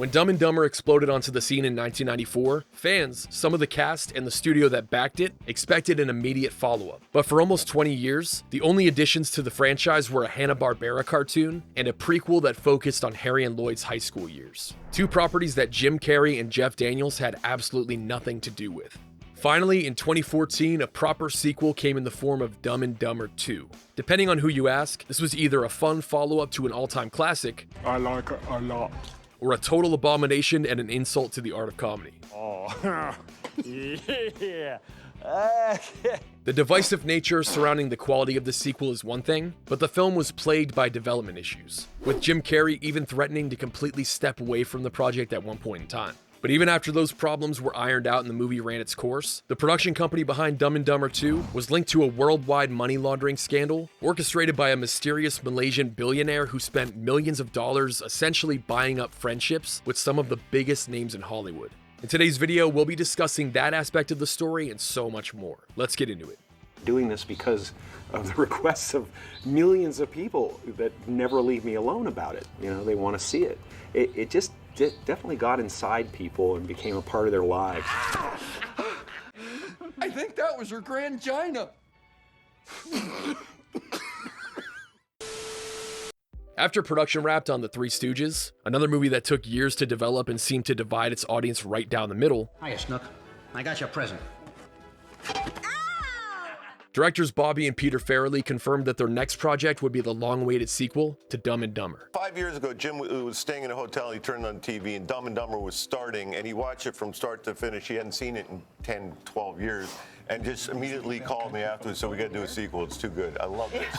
When Dumb and Dumber exploded onto the scene in 1994, fans, some of the cast, and the studio that backed it expected an immediate follow-up. But for almost 20 years, the only additions to the franchise were a Hanna-Barbera cartoon and a prequel that focused on Harry and Lloyd's high school years. Two properties that Jim Carrey and Jeff Daniels had absolutely nothing to do with. Finally, in 2014, a proper sequel came in the form of Dumb and Dumber 2. Depending on who you ask, this was either a fun follow-up to an all-time classic, I like it a lot, or a total abomination and an insult to the art of comedy. Oh, yeah. The divisive nature surrounding the quality of the sequel is one thing, but the film was plagued by development issues, with Jim Carrey even threatening to completely step away from the project at one point in time. But even after those problems were ironed out and the movie ran its course, the production company behind Dumb and Dumber 2 was linked to a worldwide money laundering scandal orchestrated by a mysterious Malaysian billionaire who spent millions of dollars essentially buying up friendships with some of the biggest names in Hollywood. In today's video, we'll be discussing that aspect of the story and so much more. Let's get into it. Doing this because of the requests of millions of people that never leave me alone about it. You know, they want to see it. It just definitely got inside people and became a part of their lives. I think that was her grand gina. After production wrapped on The Three Stooges, another movie that took years to develop and seemed to divide its audience right down the middle, Hiya, Snook. I got you a present. directors Bobby and Peter Farrelly confirmed that their next project would be the long-awaited sequel to Dumb and Dumber. 5 years ago, Jim was staying in a hotel, he turned on TV, and Dumb and Dumber was starting, and he watched it from start to finish. He hadn't seen it in 10, 12 years, and just immediately called me afterwards, so we gotta do a sequel, it's too good. I love this.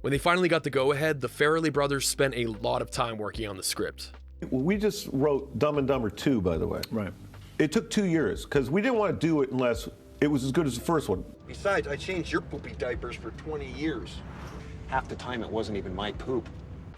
When they finally got the go-ahead, the Farrelly brothers spent a lot of time working on the script. We just wrote Dumb and Dumber 2, by the way. Right. It took 2 years, because we didn't want to do it unless it was as good as the first one. Besides, I changed your poopy diapers for 20 years. Half the time it wasn't even my poop.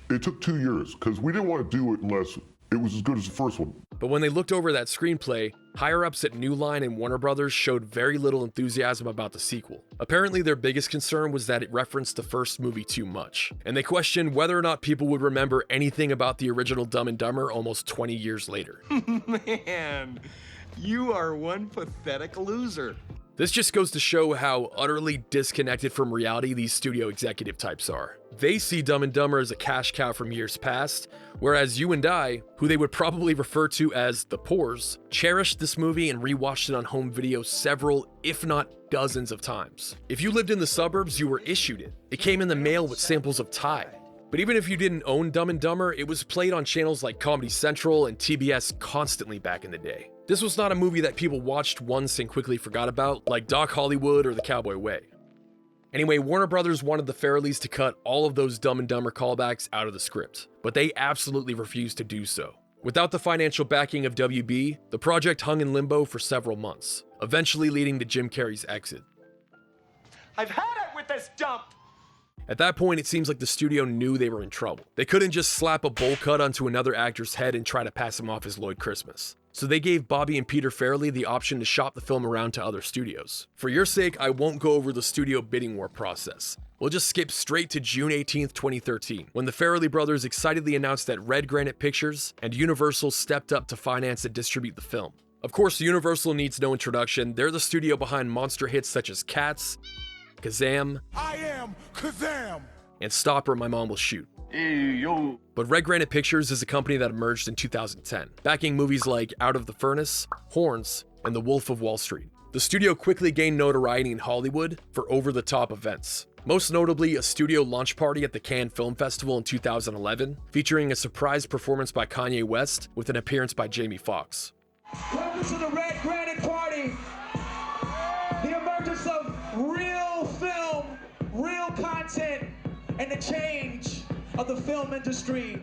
It took 2 years, because we didn't want to do it unless it was as good as the first one. But when they looked over that screenplay, higher-ups at New Line and Warner Brothers showed very little enthusiasm about the sequel. Apparently, their biggest concern was that it referenced the first movie too much, and they questioned whether or not people would remember anything about the original Dumb and Dumber almost 20 years later. Man, you are one pathetic loser. This just goes to show how utterly disconnected from reality these studio executive types are. They see Dumb and Dumber as a cash cow from years past, whereas you and I, who they would probably refer to as the Poors, cherished this movie and rewatched it on home video several, if not dozens of times. If you lived in the suburbs, you were issued it. It came in the mail with samples of Tide. But even if you didn't own Dumb and Dumber, it was played on channels like Comedy Central and TBS constantly back in the day. This was not a movie that people watched once and quickly forgot about, like Doc Hollywood or The Cowboy Way. Anyway, Warner Brothers wanted the Farrellys to cut all of those Dumb and Dumber callbacks out of the script, but they absolutely refused to do so. Without the financial backing of WB, the project hung in limbo for several months, eventually leading to Jim Carrey's exit. I've had it with this dump! At that point, it seems like the studio knew they were in trouble. They couldn't just slap a bowl cut onto another actor's head and try to pass him off as Lloyd Christmas. So they gave Bobby and Peter Farrelly the option to shop the film around to other studios. For your sake, I won't go over the studio bidding war process. We'll just skip straight to June 18th, 2013, when the Farrelly brothers excitedly announced that Red Granite Pictures and Universal stepped up to finance and distribute the film. Of course, Universal needs no introduction. They're the studio behind monster hits such as Cats, Kazam, I am Kazam! and Stop or My Mom Will Shoot. Hey, yo. But Red Granite Pictures is a company that emerged in 2010, backing movies like Out of the Furnace, Horns, and The Wolf of Wall Street. The studio quickly gained notoriety in Hollywood for over-the-top events, most notably a studio launch party at the Cannes Film Festival in 2011, featuring a surprise performance by Kanye West with an appearance by Jamie Foxx. Welcome to the Red Granite Party, the emergence of real film, real content, and the change of the film industry.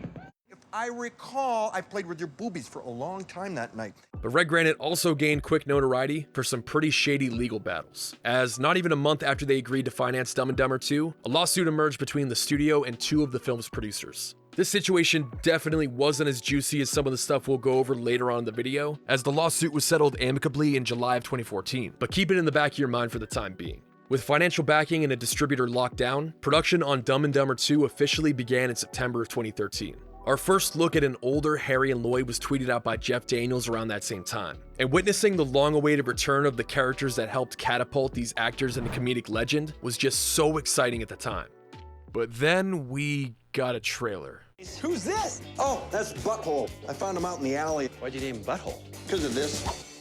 If I recall, I played with your boobies for a long time that night. But Red Granite also gained quick notoriety for some pretty shady legal battles, as not even a month after they agreed to finance Dumb and Dumber 2, a lawsuit emerged between the studio and two of the film's producers. This situation definitely wasn't as juicy as some of the stuff we'll go over later on in the video, as the lawsuit was settled amicably in July of 2014, but keep it in the back of your mind for the time being. With financial backing and a distributor locked down, production on Dumb and Dumber 2 officially began in September of 2013. Our first look at an older Harry and Lloyd was tweeted out by Jeff Daniels around that same time, and witnessing the long-awaited return of the characters that helped catapult these actors into comedic legend was just so exciting at the time. But then we got a trailer. Who's this? Oh, that's Butthole. I found him out in the alley. Why'd you name him Butthole? Because of this.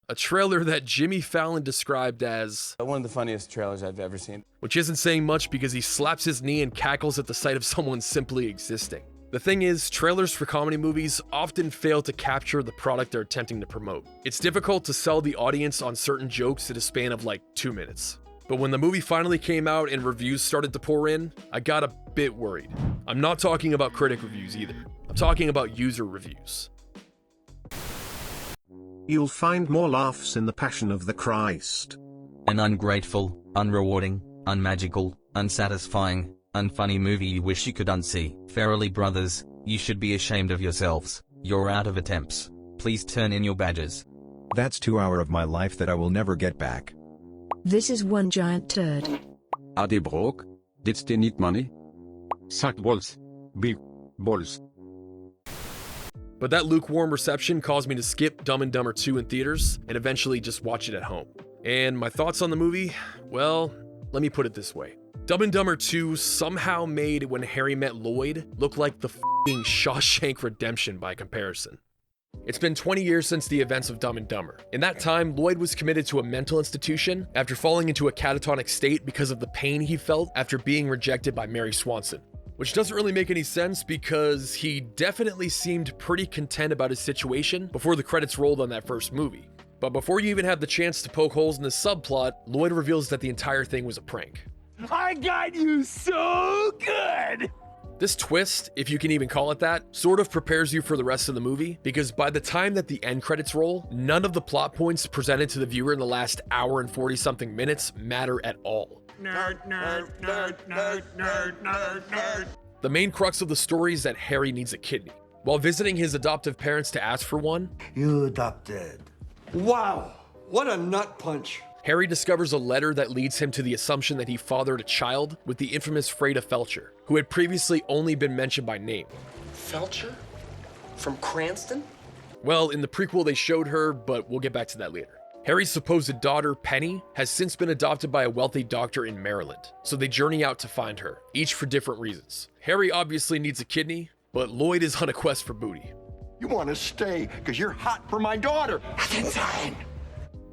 A trailer that Jimmy Fallon described as one of the funniest trailers I've ever seen. Which isn't saying much because he slaps his knee and cackles at the sight of someone simply existing. The thing is, trailers for comedy movies often fail to capture the product they're attempting to promote. It's difficult to sell the audience on certain jokes in a span of like 2 minutes. But when the movie finally came out and reviews started to pour in, I got a bit worried. I'm not talking about critic reviews either. I'm talking about user reviews. You'll find more laughs in The Passion of the Christ. An ungrateful, unrewarding, unmagical, unsatisfying, unfunny movie you wish you could unsee. Farrelly brothers, you should be ashamed of yourselves. You're out of attempts. Please turn in your badges. That's 2 hours of my life that I will never get back. This is one giant turd. Are they broke? Did they need money? Suck balls. Big balls. But that lukewarm reception caused me to skip Dumb and Dumber 2 in theaters and eventually just watch it at home. And my thoughts on the movie? Well, let me put it this way. Dumb and Dumber 2 somehow made When Harry Met Lloyd look like the f***ing Shawshank Redemption by comparison. It's been 20 years since the events of Dumb and Dumber. In that time, Lloyd was committed to a mental institution after falling into a catatonic state because of the pain he felt after being rejected by Mary Swanson. Which doesn't really make any sense because he definitely seemed pretty content about his situation before the credits rolled on that first movie. But before you even have the chance to poke holes in the subplot, Lloyd reveals that the entire thing was a prank. I got you so good! This twist, if you can even call it that, sort of prepares you for the rest of the movie, because by the time that the end credits roll, none of the plot points presented to the viewer in the last hour and 40-something minutes matter at all. Nerd, nerd, nerd, nerd, nerd, nerd, nerd. The main crux of the story is that Harry needs a kidney. While visiting his adoptive parents to ask for one, You adopted. Wow, what a nut punch. Harry discovers a letter that leads him to the assumption that he fathered a child with the infamous Freda Felcher, who had previously only been mentioned by name. Felcher? From Cranston? Well, in the prequel they showed her, but we'll get back to that later. Harry's supposed daughter, Penny, has since been adopted by a wealthy doctor in Maryland, so they journey out to find her, each for different reasons. Harry obviously needs a kidney, but Lloyd is on a quest for booty. You want to stay because you're hot for my daughter. That's insane.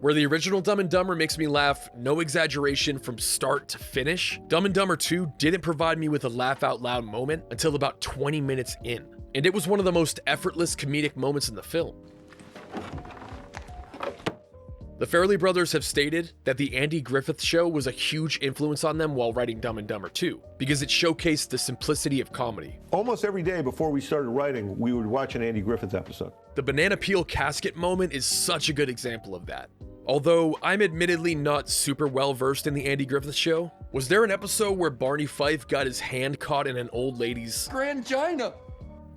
Where the original Dumb and Dumber makes me laugh, no exaggeration, from start to finish, Dumb and Dumber 2 didn't provide me with a laugh out loud moment until about 20 minutes in. And it was one of the most effortless comedic moments in the film. The Farrelly brothers have stated that the Andy Griffith Show was a huge influence on them while writing Dumb and Dumber 2, because it showcased the simplicity of comedy. Almost every day before we started writing, we would watch an Andy Griffith episode. The banana peel casket moment is such a good example of that. Although I'm admittedly not super well versed in the Andy Griffith Show, was there an episode where Barney Fife got his hand caught in an old lady's Grangina?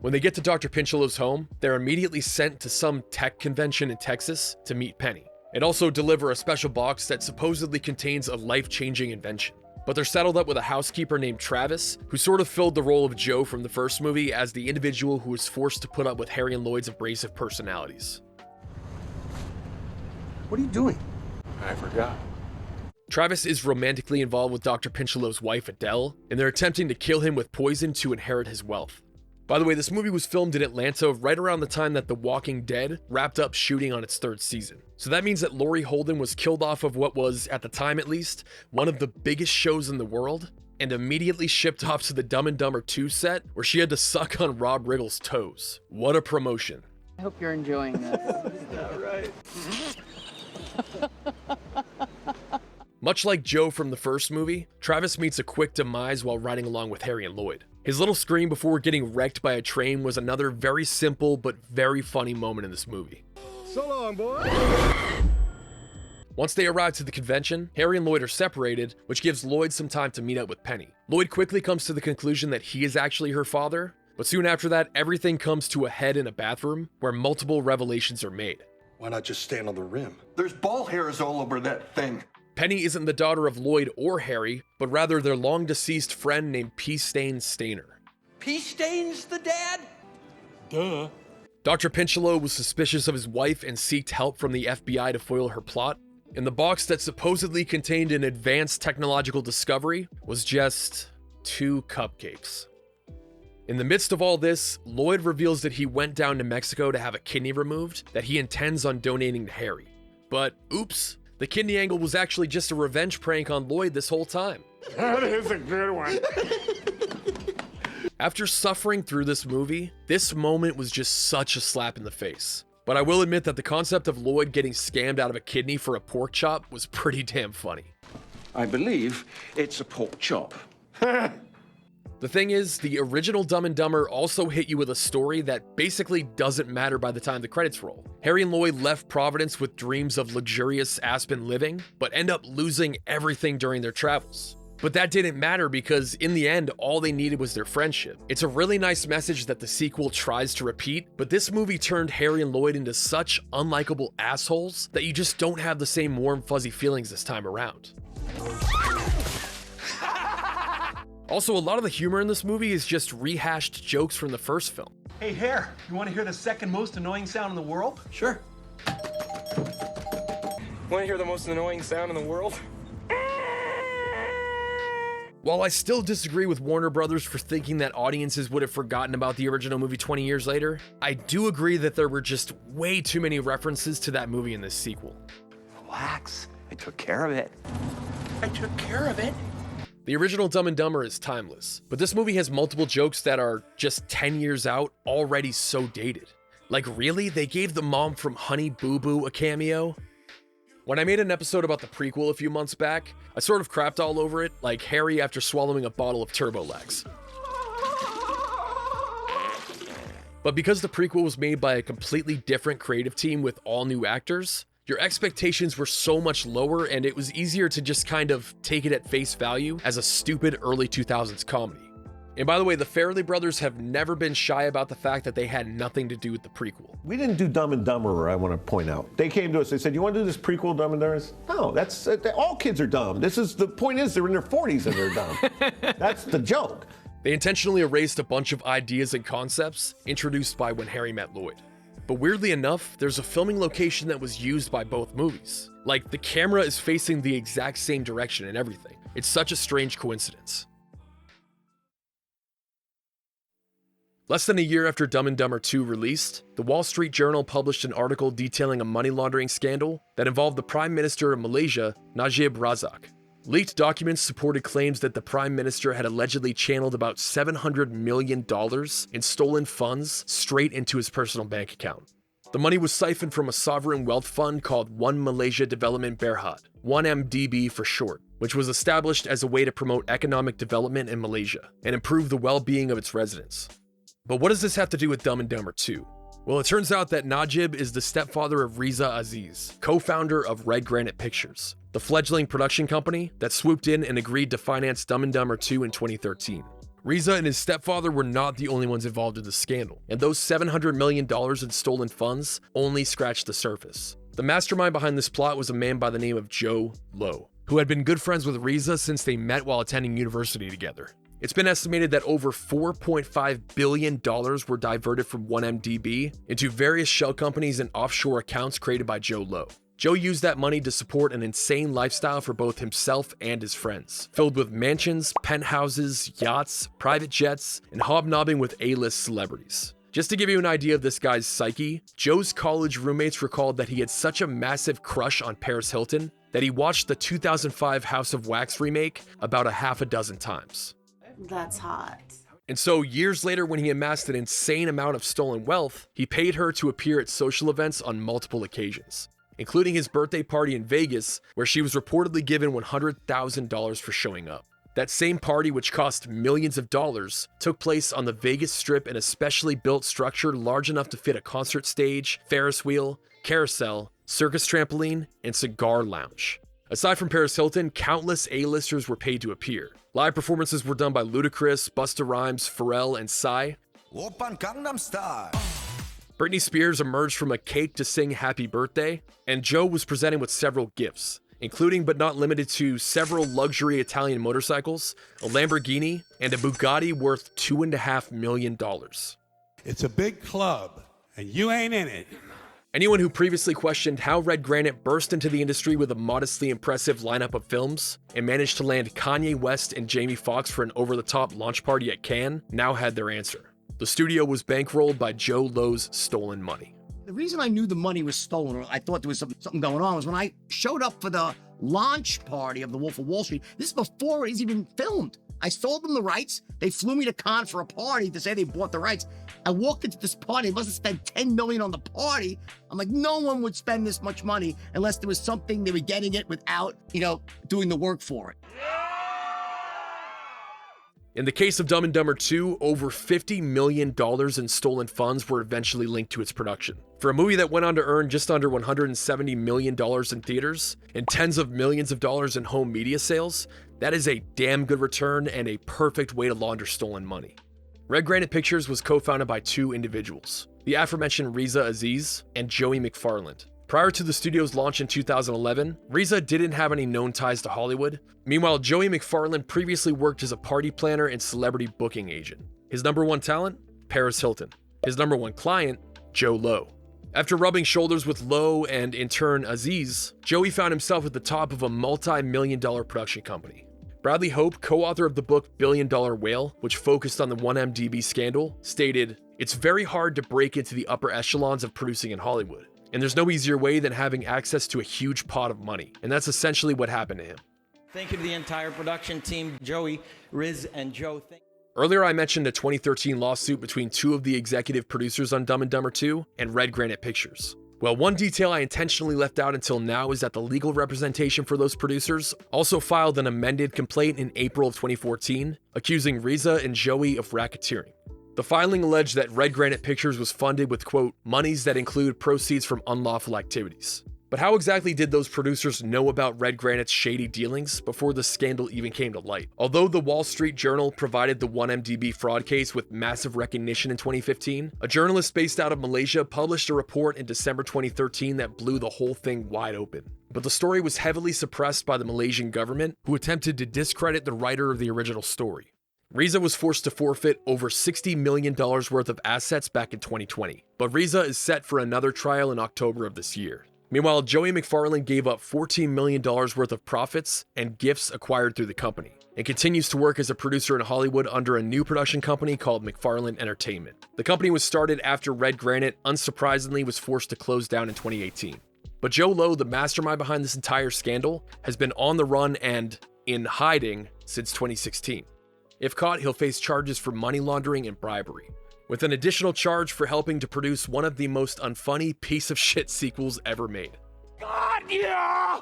When they get to Dr. Pinchillow's home, they're immediately sent to some tech convention in Texas to meet Penny, and also deliver a special box that supposedly contains a life-changing invention. But they're saddled up with a housekeeper named Travis, who sort of filled the role of Joe from the first movie as the individual who was forced to put up with Harry and Lloyd's abrasive personalities. What are you doing? I forgot. Travis is romantically involved with Dr. Pinchillow's wife, Adele, and they're attempting to kill him with poison to inherit his wealth. By the way, this movie was filmed in Atlanta right around the time that The Walking Dead wrapped up shooting on its 3rd season. So that means that Laurie Holden was killed off of what was, at the time at least, one of the biggest shows in the world, and immediately shipped off to the Dumb and Dumber 2 set, where she had to suck on Rob Riggle's toes. What a promotion. I hope you're enjoying this. Right. Much like Joe from the first movie, Travis meets a quick demise while riding along with Harry and Lloyd. His little scream before getting wrecked by a train was another very simple but very funny moment in this movie. So long, boy. Once they arrive to the convention, Harry and Lloyd are separated, which gives Lloyd some time to meet up with Penny. Lloyd quickly comes to the conclusion that he is actually her father, but soon after that, everything comes to a head in a bathroom where multiple revelations are made. Why not just stand on the rim? There's ball hairs all over that thing. Penny isn't the daughter of Lloyd or Harry, but rather their long-deceased friend named P. Stain Stainer. Pee stains the dad? Duh. Dr. Pinchalo was suspicious of his wife and sought help from the FBI to foil her plot. And the box that supposedly contained an advanced technological discovery was just 2 cupcakes. In the midst of all this, Lloyd reveals that he went down to Mexico to have a kidney removed that he intends on donating to Harry. But oops, the kidney angle was actually just a revenge prank on Lloyd this whole time. That is a good one. After suffering through this movie, this moment was just such a slap in the face. But I will admit that the concept of Lloyd getting scammed out of a kidney for a pork chop was pretty damn funny. I believe it's a pork chop. The thing is, the original Dumb and Dumber also hit you with a story that basically doesn't matter by the time the credits roll. Harry and Lloyd left Providence with dreams of luxurious Aspen living, but end up losing everything during their travels. But that didn't matter because in the end, all they needed was their friendship. It's a really nice message that the sequel tries to repeat, but this movie turned Harry and Lloyd into such unlikable assholes that you just don't have the same warm fuzzy feelings this time around. Also, a lot of the humor in this movie is just rehashed jokes from the first film. Hey, Hare, you want to hear the second most annoying sound in the world? Sure. Want to hear the most annoying sound in the world? While I still disagree with Warner Brothers for thinking that audiences would have forgotten about the original movie 20 years later, I do agree that there were just way too many references to that movie in this sequel. Relax, I took care of it. I took care of it. The original Dumb and Dumber is timeless, but this movie has multiple jokes that are just 10 years out, already so dated. Like really? They gave the mom from Honey Boo Boo a cameo? When I made an episode about the prequel a few months back, I sort of crapped all over it, like Harry after swallowing a bottle of Turbo Legs. But because the prequel was made by a completely different creative team with all new actors, your expectations were so much lower and it was easier to just kind of take it at face value as a stupid early 2000s comedy. And by the way, the Farrelly brothers have never been shy about the fact that they had nothing to do with the prequel. We didn't do Dumb and Dumberer, I want to point out. They came to us, they said, you want to do this prequel, Dumb and Dumberer? No, that's, all kids are dumb. The point is they're in their 40s and they're dumb. That's the joke. They intentionally erased a bunch of ideas and concepts introduced by When Harry Met Lloyd. But weirdly enough, there's a filming location that was used by both movies. Like, the camera is facing the exact same direction and everything. It's such a strange coincidence. Less than a year after Dumb and Dumber 2 released, the Wall Street Journal published an article detailing a money laundering scandal that involved the Prime Minister of Malaysia, Najib Razak. Leaked documents supported claims that the Prime Minister had allegedly channeled about $700 million in stolen funds straight into his personal bank account. The money was siphoned from a sovereign wealth fund called One Malaysia Development Berhad, 1MDB for short, which was established as a way to promote economic development in Malaysia and improve the well-being of its residents. But what does this have to do with Dumb and Dumber 2? Well, it turns out that Najib is the stepfather of Riza Aziz, co-founder of Red Granite Pictures, the fledgling production company that swooped in and agreed to finance Dumb and Dumber 2 in 2013. Riza and his stepfather were not the only ones involved in the scandal, and those $700 million in stolen funds only scratched the surface. The mastermind behind this plot was a man by the name of Jho Low, who had been good friends with Riza since they met while attending university together. It's been estimated that over $4.5 billion were diverted from 1MDB into various shell companies and offshore accounts created by Jho Low. Jho used that money to support an insane lifestyle for both himself and his friends, filled with mansions, penthouses, yachts, private jets, and hobnobbing with A-list celebrities. Just to give you an idea of this guy's psyche, Joe's college roommates recalled that he had such a massive crush on Paris Hilton that he watched the 2005 House of Wax remake about a half a dozen times. That's hot. And so years later, when he amassed an insane amount of stolen wealth, he paid her to appear at social events on multiple occasions, including his birthday party in Vegas, where she was reportedly given $100,000 for showing up. That same party, which cost millions of dollars, took place on the Vegas Strip in a specially built structure large enough to fit a concert stage, Ferris wheel, carousel, circus trampoline, and cigar lounge. Aside from Paris Hilton, countless A-listers were paid to appear. Live performances were done by Ludacris, Busta Rhymes, Pharrell, and Psy. Oppan Gangnam Style. Britney Spears emerged from a cake to sing Happy Birthday, and Joe was presented with several gifts, including but not limited to several luxury Italian motorcycles, a Lamborghini, and a Bugatti worth $2.5 million. It's a big club, and you ain't in it. Anyone who previously questioned how Red Granite burst into the industry with a modestly impressive lineup of films and managed to land Kanye West and Jamie Foxx for an over-the-top launch party at Cannes now had their answer. The studio was bankrolled by Jho Low's stolen money. The reason I knew the money was stolen, or I thought there was something going on, was when I showed up for the launch party of The Wolf of Wall Street. This is before it was even filmed. I sold them the rights. They flew me to Cannes for a party to say they bought the rights. I walked into this party. They must have spent $10 million on the party. I'm like, no one would spend this much money unless there was something they were getting it without, doing the work for it. In the case of Dumb and Dumber 2, over $50 million in stolen funds were eventually linked to its production. For a movie that went on to earn just under $170 million in theaters and tens of millions of dollars in home media sales, that is a damn good return and a perfect way to launder stolen money. Red Granite Pictures was co-founded by two individuals, the aforementioned Reza Aziz and Joey McFarland. Prior to the studio's launch in 2011, Reza didn't have any known ties to Hollywood. Meanwhile, Joey McFarland previously worked as a party planner and celebrity booking agent. His number one talent? Paris Hilton. His number one client? Jho Low. After rubbing shoulders with Low and in turn Aziz, Joey found himself at the top of a multi-million-dollar production company. Bradley Hope, co-author of the book Billion Dollar Whale, which focused on the 1MDB scandal, stated, "It's very hard to break into the upper echelons of producing in Hollywood. And there's no easier way than having access to a huge pot of money. And that's essentially what happened to him." Thank you to the entire production team, Joey, Riz, and Joe. Earlier I mentioned a 2013 lawsuit between two of the executive producers on Dumb and Dumber 2 and Red Granite Pictures. Well, one detail I intentionally left out until now is that the legal representation for those producers also filed an amended complaint in April of 2014, accusing Reza and Joey of racketeering. The filing alleged that Red Granite Pictures was funded with, quote, monies that include proceeds from unlawful activities. But how exactly did those producers know about Red Granite's shady dealings before the scandal even came to light? Although the Wall Street Journal provided the 1MDB fraud case with massive recognition in 2015, a journalist based out of Malaysia published a report in December 2013 that blew the whole thing wide open. But the story was heavily suppressed by the Malaysian government, who attempted to discredit the writer of the original story. Reza was forced to forfeit over $60 million worth of assets back in 2020, but Reza is set for another trial in October of this year. Meanwhile, Joey McFarland gave up $14 million worth of profits and gifts acquired through the company, and continues to work as a producer in Hollywood under a new production company called McFarland Entertainment. The company was started after Red Granite, unsurprisingly, was forced to close down in 2018. But Jho Low, the mastermind behind this entire scandal, has been on the run and in hiding since 2016. If caught, he'll face charges for money laundering and bribery, with an additional charge for helping to produce one of the most unfunny piece of shit sequels ever made. God, yeah!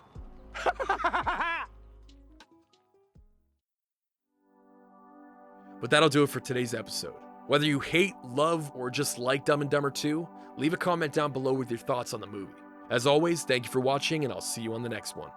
But that'll do it for today's episode. Whether you hate, love, or just like Dumb and Dumber 2, leave a comment down below with your thoughts on the movie. As always, thank you for watching, and I'll see you on the next one.